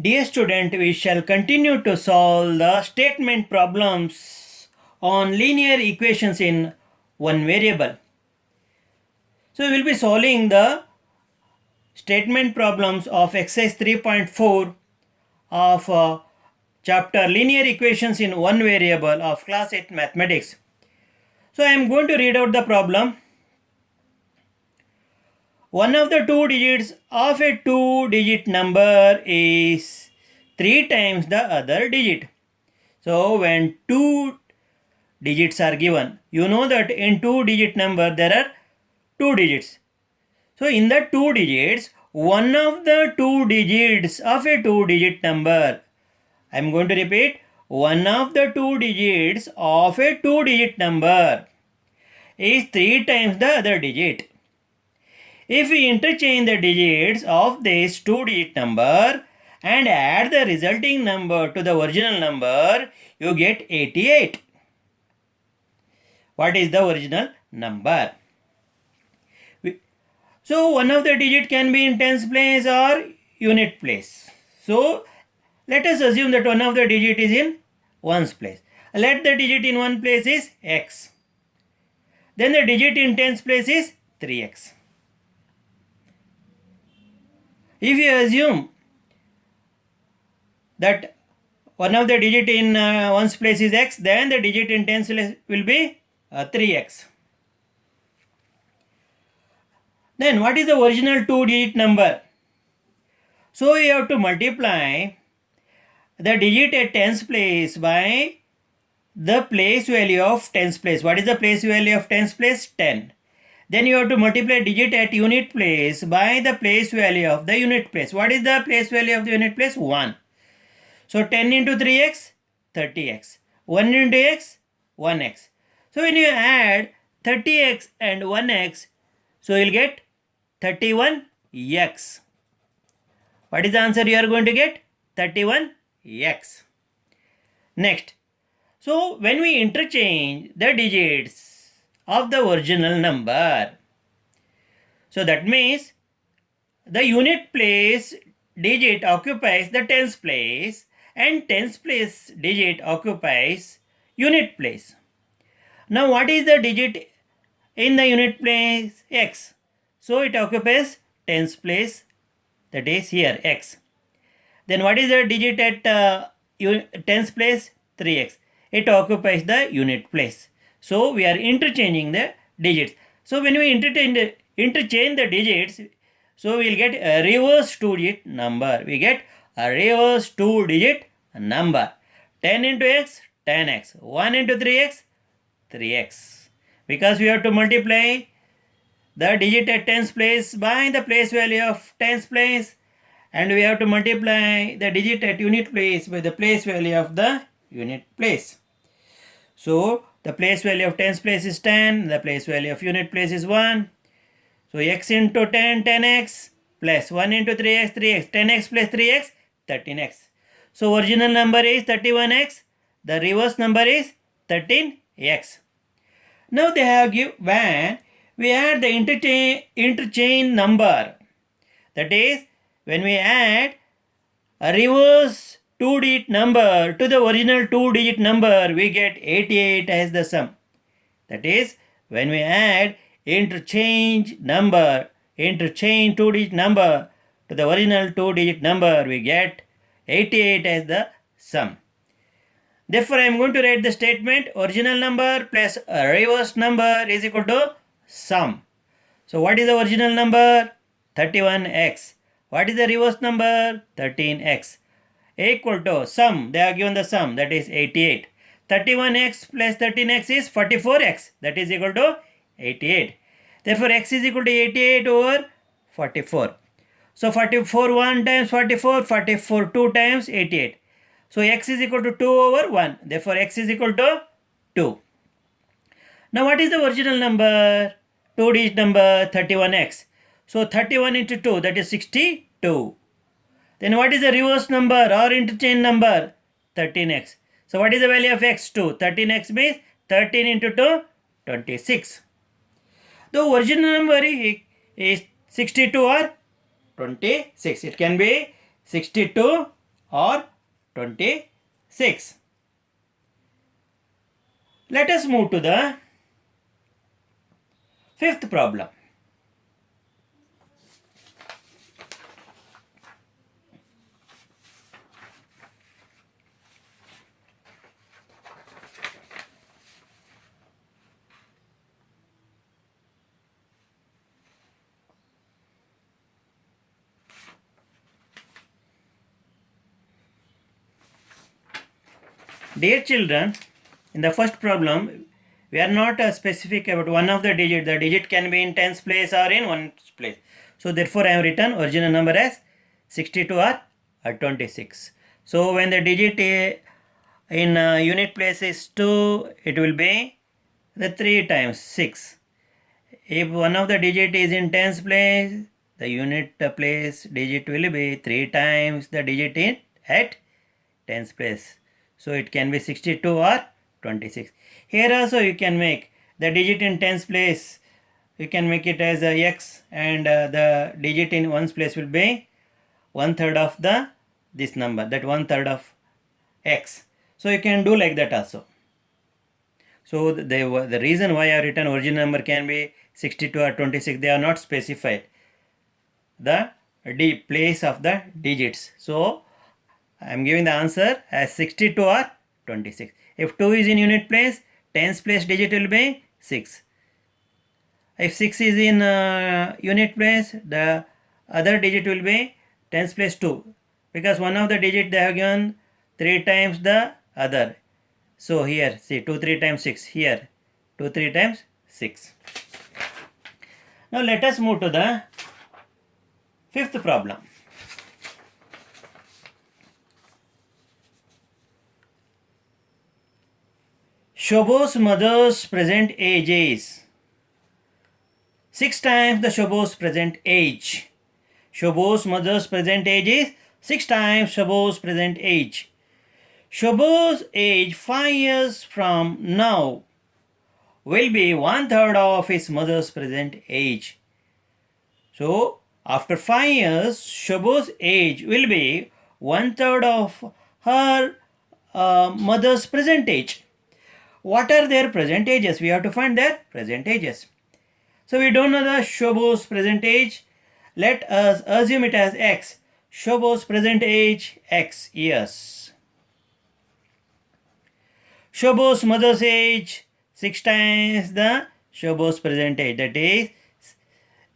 Dear student, we shall continue to solve the statement problems on linear equations in one variable. So we will be solving the statement problems of exercise 3.4 of chapter linear equations in one variable of class 8 mathematics. So I am going to read out the problem. One of the two digits of a two-digit number is 3 times the other digit. So when two digits are given, you know that in two-digit number there are two digits. So in the two digits, one of the two digits of a two-digit number, I am going to repeat, one of the two digits of a two-digit number is 3 times the other digit. If we interchange the digits of this two-digit number and add the resulting number to the original number, you get 88. What is the original number? So one of the digit can be in tens place or unit place. So let us assume that one of the digit is in ones place. Let the digit in one place is x. Then the digit in tens place is 3x. If you assume that one of the digit in ones place is x, then the digit in tens place will be 3x. Then what is the original two-digit number? So you have to multiply the digit at tens place by the place value of tens place. What is the place value of tens place? 10. Then you have to multiply digit at unit place by the place value of the unit place. What is the place value of the unit place? 1. So 10 into 3x, 30x. 1 into x, 1x. So when you add 30x and 1x, so you'll get 31x. What is the answer you are going to get? 31x. Next. So when we interchange the digits of the original number, so that means the unit place digit occupies the tens place and tens place digit occupies unit place. Now what is the digit in the unit place? X. So it occupies tens place, that is here x. Then what is the digit at tens place? 3x. It occupies the unit place. So we are interchanging the digits. So when we interchange the digits, so we will get a reverse two-digit number. We get a reverse two-digit number. 10 into x, 10x. 1 into 3x, 3x. Because we have to multiply the digit at tens place by the place value of tens place, and we have to multiply the digit at unit place by the place value of the unit place. So the place value of tens place is 10, the place value of unit place is 1. So x into 10, 10x, plus 1 into 3x, 3x, 10x plus 3x, 13x. So original number is 31x, the reverse number is 13x. Now they have given when we add the interchange number, that is when we add a reverse two-digit number to the original two-digit number, we get 88 as the sum. That is when we add interchange two-digit number to the original two-digit number, we get 88 as the sum. Therefore, I am going to write the statement original number plus a reverse number is equal to sum. So what is the original number? 31x. What is the reverse number? 13x. Equal to sum. They are given the sum, that is 88. 31x plus 13x is 44x. That is equal to 88. Therefore, x is equal to 88 over 44. So 44 1 times 44, 44 2 times 88. So x is equal to 2 over 1. Therefore, x is equal to 2. Now what is the original number? Two-digit number 31x. So 31 into 2, that is 62. Then what is the reverse number or interchange number? 13x. So what is the value of x? 2. 13x means 13 into 2, 26. The original number is 62 or 26. It can be 62 or 26. Let us move to the fifth problem. Dear children, in the first problem, we are not specific about one of the digit. The digit can be in tens place or in ones place. So therefore, I have written original number as 62 or 26. So when the digit in unit place is 2, it will be the 3 times 6. If one of the digit is in tens place, the unit place digit will be 3 times the digit in at tens place. So it can be 62 or 26. Here also you can make the digit in tens place. You can make it as a x, and the digit in ones place will be 1/3 of the this number, that 1/3 of x. So you can do like that also. So the reason why I have written original number can be 62 or 26, they are not specified the place of the digits. So I am giving the answer as 62 or 26. If 2 is in unit place, tens place digit will be 6. If 6 is in unit place, the other digit will be tens place 2, because one of the digit they have given 3 times the other. So here see 2 3 times 6, here 2 3 times 6. Now let us move to the fifth problem. Shobho's mother's present age is 6 times the Shobho's present age. Shobho's mother's present age is 6 times Shobho's present age. Shobho's age 5 years from now will be 1/3 of his mother's present age. So after 5 years, Shobho's age will be 1/3 of her mother's present age. What are their present ages? We have to find their present ages. So we don't know the Shobho's present age. Let us assume it as x. Shobho's present age x years. Shobho's mother's age 6 times the Shobho's present age. That is,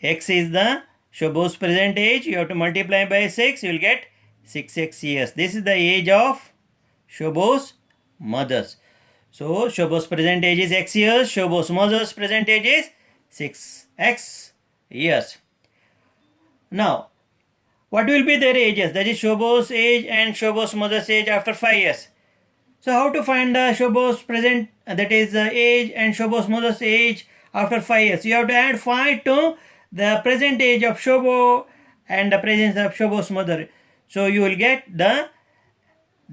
x is the Shobho's present age. You have to multiply by 6. You will get 6x years. This is the age of Shobho's mother's. So Shobho's present age is x years. Shobho's mother's present age is 6x years. Now, what will be their ages? That is Shobho's age and Shobho's mother's age after 5 years. So how to find Shobho's present, that is age, and Shobho's mother's age after 5 years? You have to add 5 to the present age of Shobho and the presence of Shobho's mother. So you will get their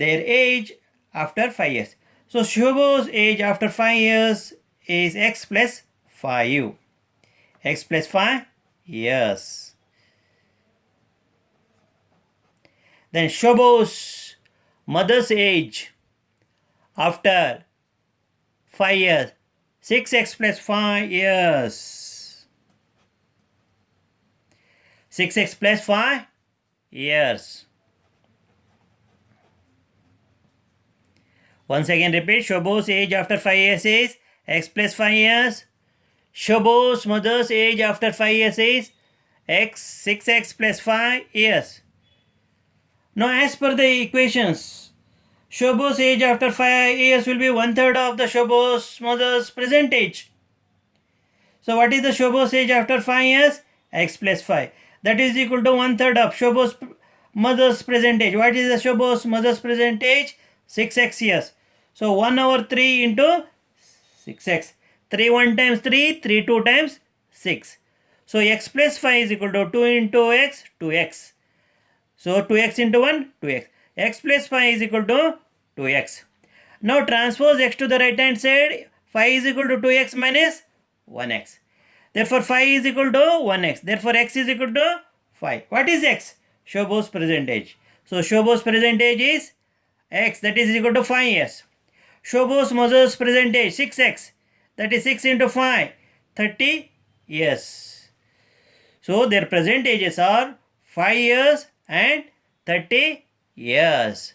age after 5 years. So Shobho's age after 5 years is x plus 5. X plus 5 years. Then Shobho's mother's age after 5 years, 6x plus 5 years. 6x plus 5 years. Once again repeat, Shobho's age after 5 years is x plus 5 years. Shobho's mother's age after 5 years is 6x plus 5 years. Now as per the equations, Shobho's age after 5 years will be 1/3 of the Shobho's mother's present age. So what is the Shobho's age after 5 years? X plus 5. That is equal to 1/3 of Shobho's mother's present age. What is the Shobho's mother's present age? 6x years. So 1/3 into 6x. 3 1 times 3, 3 2 times 6. So x plus 5 is equal to 2 into x, 2x. So 2x into 1, 2x. X plus 5 is equal to 2x. Now transpose x to the right hand side. 5 is equal to 2x minus 1x. Therefore 5 is equal to 1x. Therefore x is equal to 5. What is x? Shobho's present age. So Shobho's present age is x, that is equal to 5 years. Shobho's mother's present age 6x, that is 6 into 5, 30 years. So their present ages are 5 years and 30 years.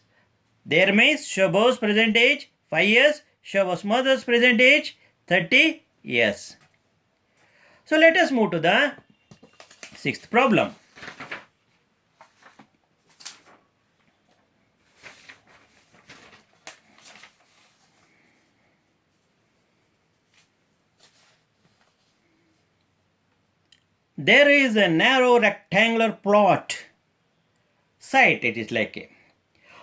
There means Shobho's present age 5 years, Shobho's mother's present age 30 years. So let us move to the sixth problem. There is a narrow rectangular plot site, it is like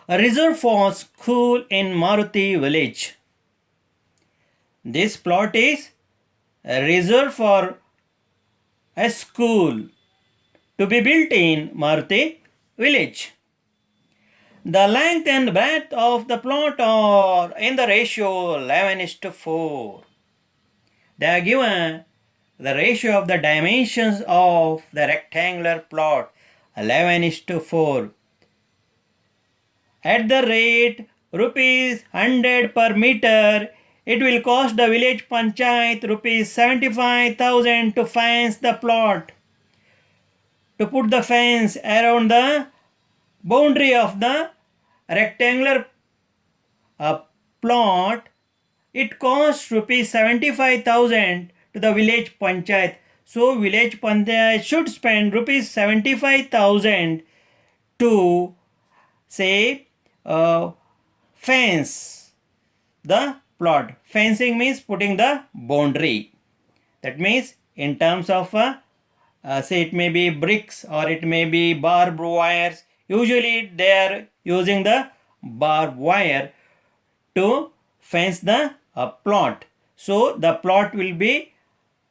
a reserve for school in Maruti village. This plot is a reserve for a school to be built in Maruti village. The length and breadth of the plot are in the ratio 11:4. They are given the ratio of the dimensions of the rectangular plot 11:4. At the rate rupees 100 per meter, it will cost the village panchayat rupees 75,000 to fence the plot. To put the fence around the boundary of the rectangular plot, it costs rupees 75,000 to the village panchayat. So village panchayat should spend rupees 75,000 to say fence the plot. Fencing means putting the boundary. That means in terms of say it may be bricks or it may be barbed wires. Usually they are using the barbed wire to fence the plot. So the plot will be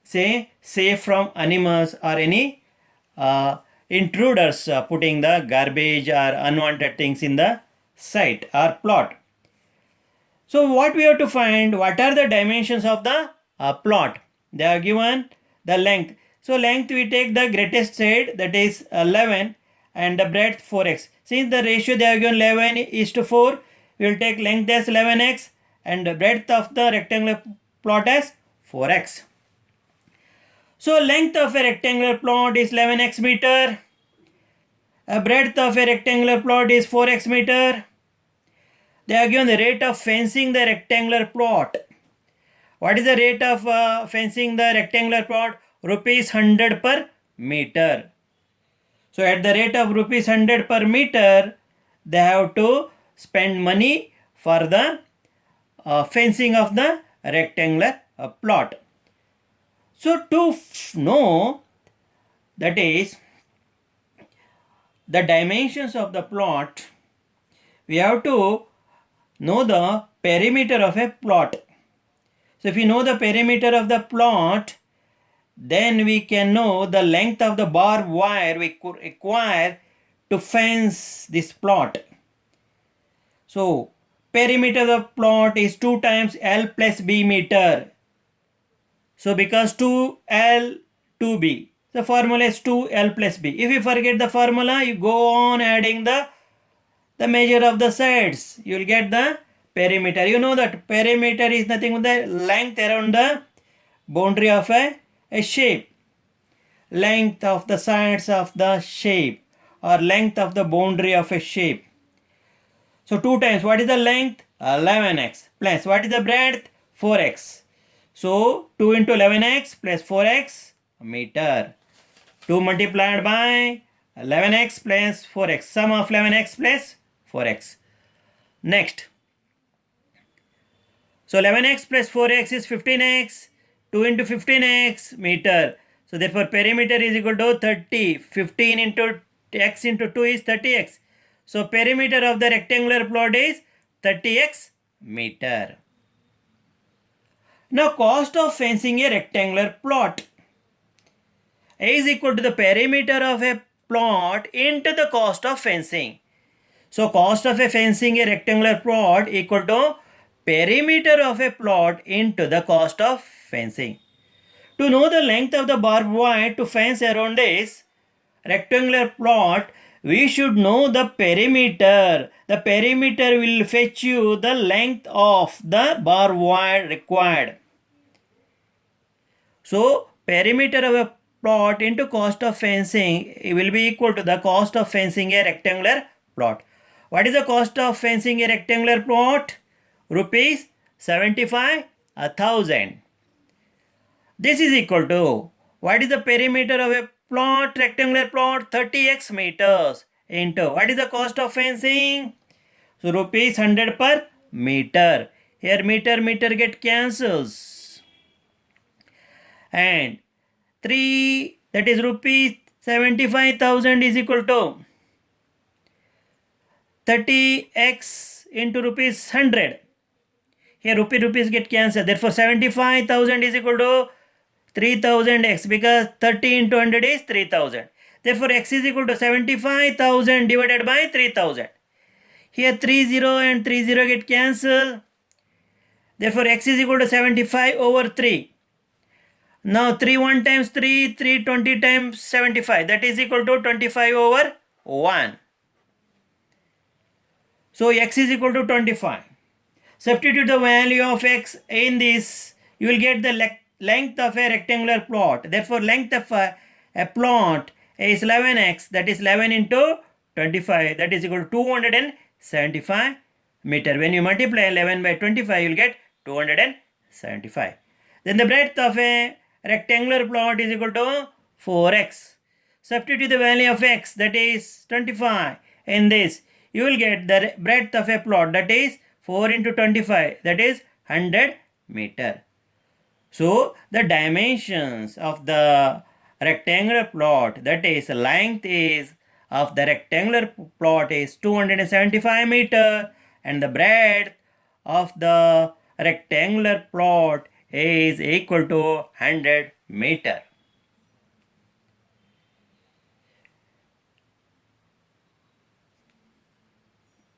say safe from animals or any intruders putting the garbage or unwanted things in the site or plot. So what we have to find, what are the dimensions of the plot? They are given the length. So length we take the greatest side, that is 11, and the breadth 4x. Since the ratio they are given 11:4, we will take length as 11x and the breadth of the rectangular plot as 4x. So length of a rectangular plot is 11x meter. A breadth of a rectangular plot is 4x meter. They are given the rate of fencing the rectangular plot. What is the rate of fencing the rectangular plot? Rupees 100 per meter. So at the rate of rupees 100 per meter, they have to spend money for the fencing of the rectangular plot. So to know, that is the dimensions of the plot, we have to know the perimeter of a plot. So if we know the perimeter of the plot, then we can know the length of the barbed wire we could require to fence this plot. So perimeter of the plot is 2 times L plus B meter. So because 2L, 2B, the formula is 2L plus B. If you forget the formula, you go on adding the measure of the sides. You will get the perimeter. You know that perimeter is nothing but the length around the boundary of a shape. Length of the sides of the shape or length of the boundary of a shape. So 2 times, what is the length? 11x plus what is the breadth? 4x. So 2 into 11x plus 4x meter. 2 multiplied by 11x plus 4x. Sum of 11x plus 4x. Next. So 11x plus 4x is 15x. 2 into 15x meter. So therefore perimeter is equal to 30. 15 into x into 2 is 30x. So perimeter of the rectangular plot is 30x meter. Now cost of fencing a rectangular plot is equal to the perimeter of a plot into the cost of fencing. So cost of a fencing a rectangular plot equal to perimeter of a plot into the cost of fencing. To know the length of the barbed wire to fence around this rectangular plot, we should know the perimeter. The perimeter will fetch you the length of the bar wire required. So perimeter of a plot into cost of fencing will be equal to the cost of fencing a rectangular plot. What is the cost of fencing a rectangular plot? Rupees 75,000. This is equal to, what is the perimeter of a plot, rectangular plot? 30x meters into, what is the cost of fencing? So rupees 100 per meter. Here meter get cancels. And 3, that is rupees 75,000 is equal to 30x into rupees 100. Here rupees get cancelled. Therefore 75,000 is equal to 3000x, because 30 into 100 is 3000. Therefore x is equal to 75,000 divided by 3000. Here 30 and 30 get cancelled. Therefore x is equal to 75 over 3. Now 3 1 times 3, 3 20 times 75, that is equal to 25 over 1. So x is equal to 25. Substitute the value of x in this, you will get the length of a rectangular plot. Therefore length of a plot is 11x, that is 11 into 25, that is equal to 275 meter. When you multiply 11 by 25, you will get 275. Then the breadth of a rectangular plot is equal to 4x. Substitute the value of x, that is 25, in this, you will get the breadth of a plot, that is 4 into 25, that is 100 meter. So the dimensions of the rectangular plot, that is length is of the rectangular plot is 275 meter, and the breadth of the rectangular plot is equal to 100 meter.